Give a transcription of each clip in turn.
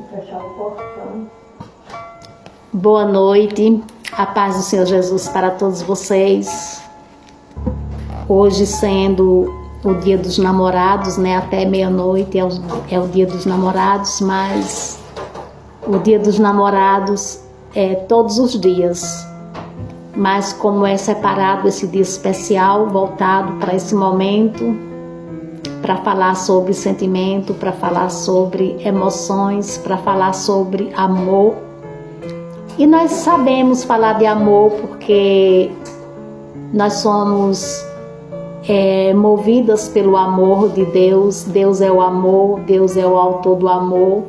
fechar o portão. Boa noite, a paz do Senhor Jesus para todos vocês. Hoje sendo o dia dos namorados, né? Até meia-noite é o dia dos namorados, mas o dia dos namorados é todos os dias. Mas como é separado esse dia especial, voltado para esse momento, para falar sobre sentimento, para falar sobre emoções, para falar sobre amor. E nós sabemos falar de amor porque nós somos movidas pelo amor de Deus. Deus é o amor, Deus é o autor do amor.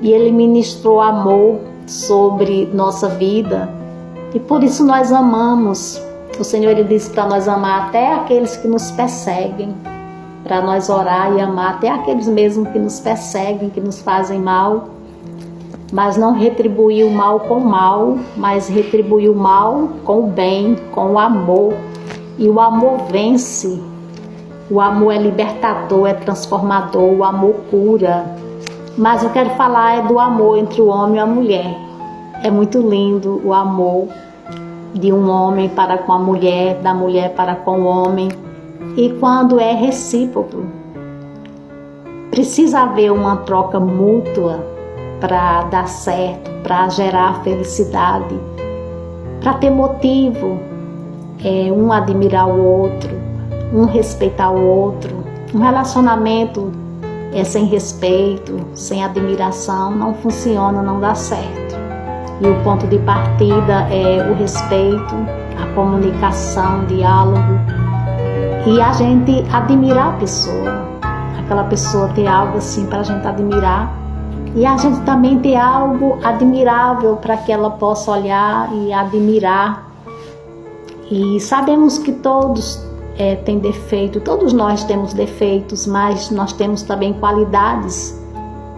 E Ele ministrou amor sobre nossa vida. E por isso nós amamos. O Senhor Ele disse para nós amar até aqueles que nos perseguem. Para nós orar e amar até aqueles mesmo que nos perseguem, que nos fazem mal. Mas não retribuir o mal com o mal, mas retribuir o mal com o bem, com o amor. E o amor vence. O amor é libertador, é transformador, o amor cura. Mas eu quero falar do amor entre o homem e a mulher. É muito lindo o amor de um homem para com a mulher, da mulher para com o homem. E quando é recíproco, precisa haver uma troca mútua para dar certo, para gerar felicidade, para ter motivo, um admirar o outro, um respeitar o outro. Um relacionamento sem respeito, sem admiração, não funciona, não dá certo. E o ponto de partida é o respeito, a comunicação, o diálogo e a gente admirar a pessoa. Aquela pessoa ter algo assim para a gente admirar e a gente também ter algo admirável para que ela possa olhar e admirar. E sabemos que todos têm defeito, todos nós temos defeitos, mas nós temos também qualidades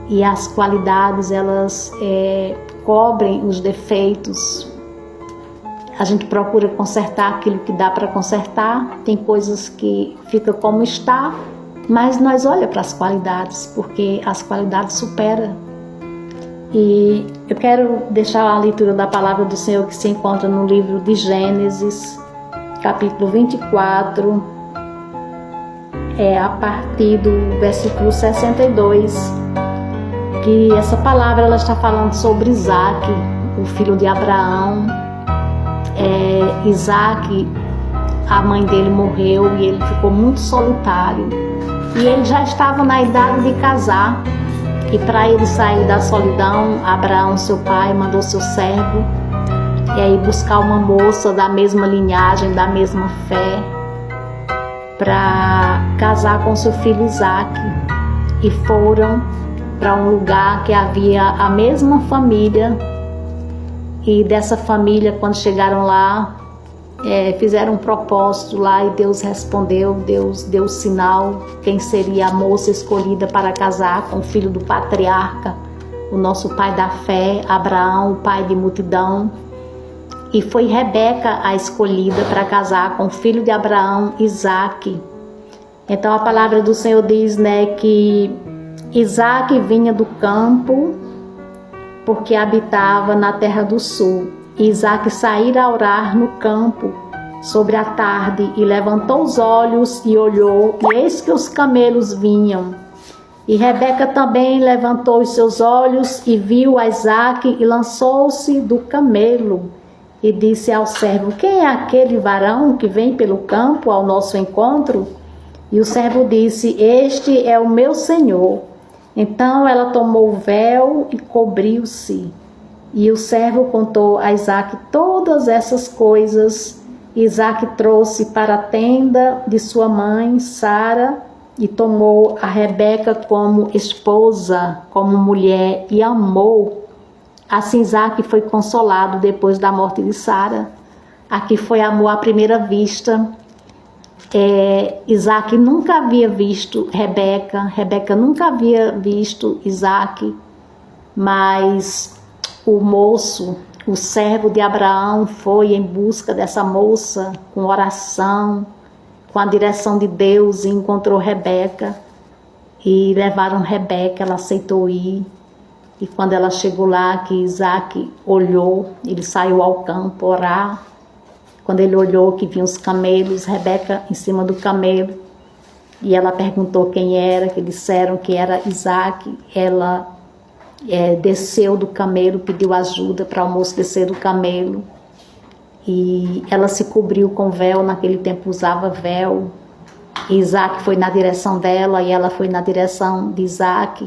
e as qualidades elas cobrem os defeitos. A gente procura consertar aquilo que dá para consertar, tem coisas que ficam como está, mas nós olhamos para as qualidades, porque as qualidades superam. E eu quero deixar a leitura da palavra do Senhor que se encontra no livro de Gênesis, capítulo 24, a partir do versículo 62, que essa palavra ela está falando sobre Isaac, o filho de Abraão. Isaac, a mãe dele morreu e ele ficou muito solitário. E ele já estava na idade de casar. E para ele sair da solidão, Abraão, seu pai, mandou seu servo ir buscar uma moça da mesma linhagem, da mesma fé, para casar com seu filho Isaac. E foram para um lugar que havia a mesma família. E dessa família, quando chegaram lá, fizeram um propósito lá e Deus respondeu, Deus deu sinal quem seria a moça escolhida para casar com o filho do patriarca, o nosso pai da fé, Abraão, o pai de multidão. E foi Rebeca a escolhida para casar com o filho de Abraão, Isaac. Então a palavra do Senhor diz, que Isaac vinha do campo porque habitava na terra do sul. Isaac saíra a orar no campo sobre a tarde e levantou os olhos e olhou, e eis que os camelos vinham. E Rebeca também levantou os seus olhos e viu a Isaac e lançou-se do camelo e disse ao servo: quem é aquele varão que vem pelo campo ao nosso encontro? E o servo disse: este é o meu senhor. Então ela tomou o véu e cobriu-se. E o servo contou a Isaac todas essas coisas. Isaac trouxe para a tenda de sua mãe, Sara, e tomou a Rebeca como esposa, como mulher, e amou. Assim Isaac foi consolado depois da morte de Sara. Aqui foi amor à primeira vista. Isaac nunca havia visto Rebeca, Rebeca nunca havia visto Isaac, mas o moço, o servo de Abraão, foi em busca dessa moça com oração, com a direção de Deus, e encontrou Rebeca e levaram Rebeca, ela aceitou ir. E quando ela chegou lá, que Isaac olhou, ele saiu ao campo orar. Quando ele olhou que vinham os camelos, Rebeca em cima do camelo, e ela perguntou quem era, que disseram que era Isaac. Ela desceu do camelo, pediu ajuda para o moço descer do camelo, e ela se cobriu com véu, naquele tempo usava véu. E Isaac foi na direção dela e ela foi na direção de Isaac.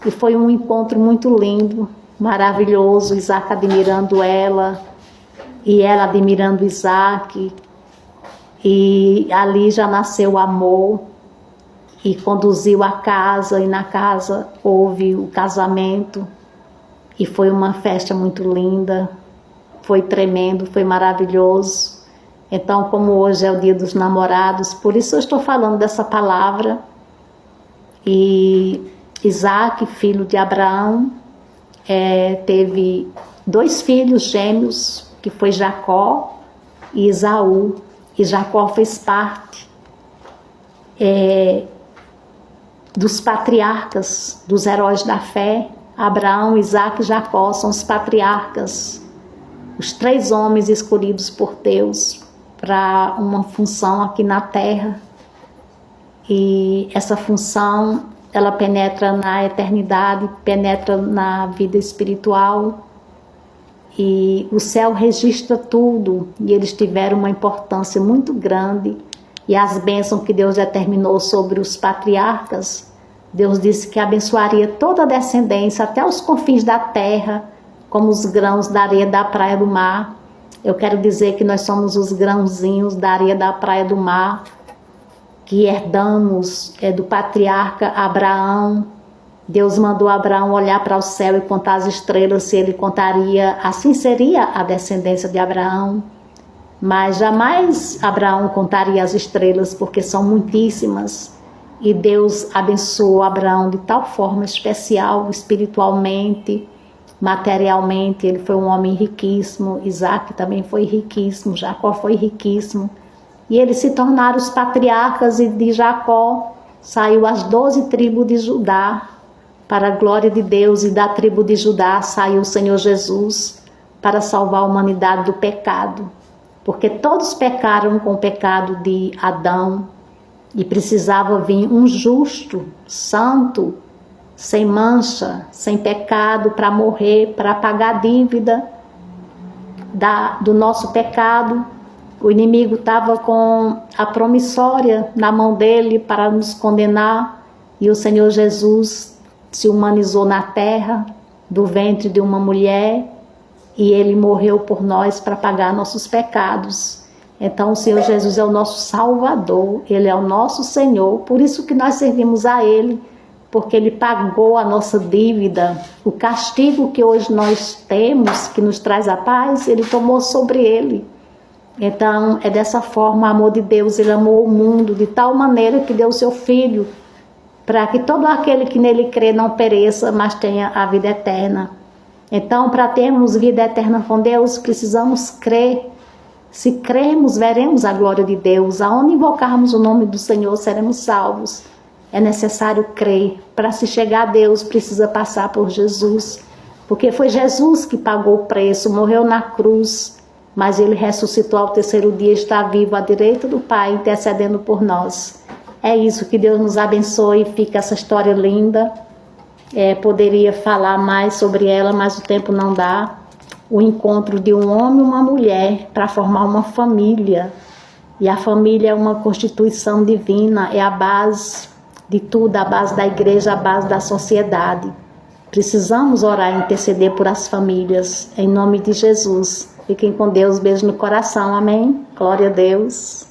E foi um encontro muito lindo, maravilhoso, Isaac admirando ela e ela admirando Isaac. E ali já nasceu o amor e conduziu a casa, e na casa houve o casamento. E foi uma festa muito linda, foi tremendo, foi maravilhoso. Então, como hoje é o dia dos namorados, por isso eu estou falando dessa palavra. E Isaac, filho de Abraão, teve 2 filhos gêmeos, que foi Jacó e Esaú. E Jacó fez parte dos patriarcas, dos heróis da fé. Abraão, Isaac e Jacó são os patriarcas, os 3 homens escolhidos por Deus para uma função aqui na terra. E essa função, ela penetra na eternidade, penetra na vida espiritual, e o céu registra tudo, e eles tiveram uma importância muito grande. E as bênçãos que Deus determinou sobre os patriarcas, Deus disse que abençoaria toda a descendência até os confins da terra, como os grãos da areia da praia do mar. Eu quero dizer que nós somos os grãozinhos da areia da praia do mar, que herdamos do patriarca Abraão. Deus mandou Abraão olhar para o céu e contar as estrelas, se ele contaria, assim seria a descendência de Abraão. Mas jamais Abraão contaria as estrelas, porque são muitíssimas. E Deus abençoou Abraão de tal forma especial, espiritualmente, materialmente. Ele foi um homem riquíssimo. Isaac também foi riquíssimo. Jacó foi riquíssimo. E eles se tornaram os patriarcas, e de Jacó saiu as 12 tribos de Judá, para a glória de Deus. E da tribo de Judá saiu o Senhor Jesus para salvar a humanidade do pecado. Porque todos pecaram com o pecado de Adão, e precisava vir um justo, santo, sem mancha, sem pecado, para morrer, para pagar a dívida do nosso pecado. O inimigo estava com a promissória na mão dele para nos condenar, e o Senhor Jesus se humanizou na terra, do ventre de uma mulher, e ele morreu por nós para pagar nossos pecados. Então o Senhor Jesus é o nosso Salvador, ele é o nosso Senhor, por isso que nós servimos a ele, porque ele pagou a nossa dívida. O castigo que hoje nós temos, que nos traz a paz, ele tomou sobre ele. Então é dessa forma o amor de Deus. Ele amou o mundo de tal maneira que deu o seu Filho, para que todo aquele que nele crê não pereça, mas tenha a vida eterna. Então, para termos vida eterna com Deus, precisamos crer. Se cremos, veremos a glória de Deus. Aonde invocarmos o nome do Senhor, seremos salvos. É necessário crer. Para se chegar a Deus, precisa passar por Jesus. Porque foi Jesus que pagou o preço, morreu na cruz, mas ele ressuscitou ao 3º dia, está vivo à direita do Pai, intercedendo por nós. É isso, que Deus nos abençoe. Fica essa história linda. Poderia falar mais sobre ela, mas o tempo não dá. O encontro de um homem e uma mulher para formar uma família. E a família é uma constituição divina, é a base de tudo, a base da igreja, a base da sociedade. Precisamos orar e interceder por as famílias, em nome de Jesus. Fiquem com Deus, beijo no coração, amém? Glória a Deus.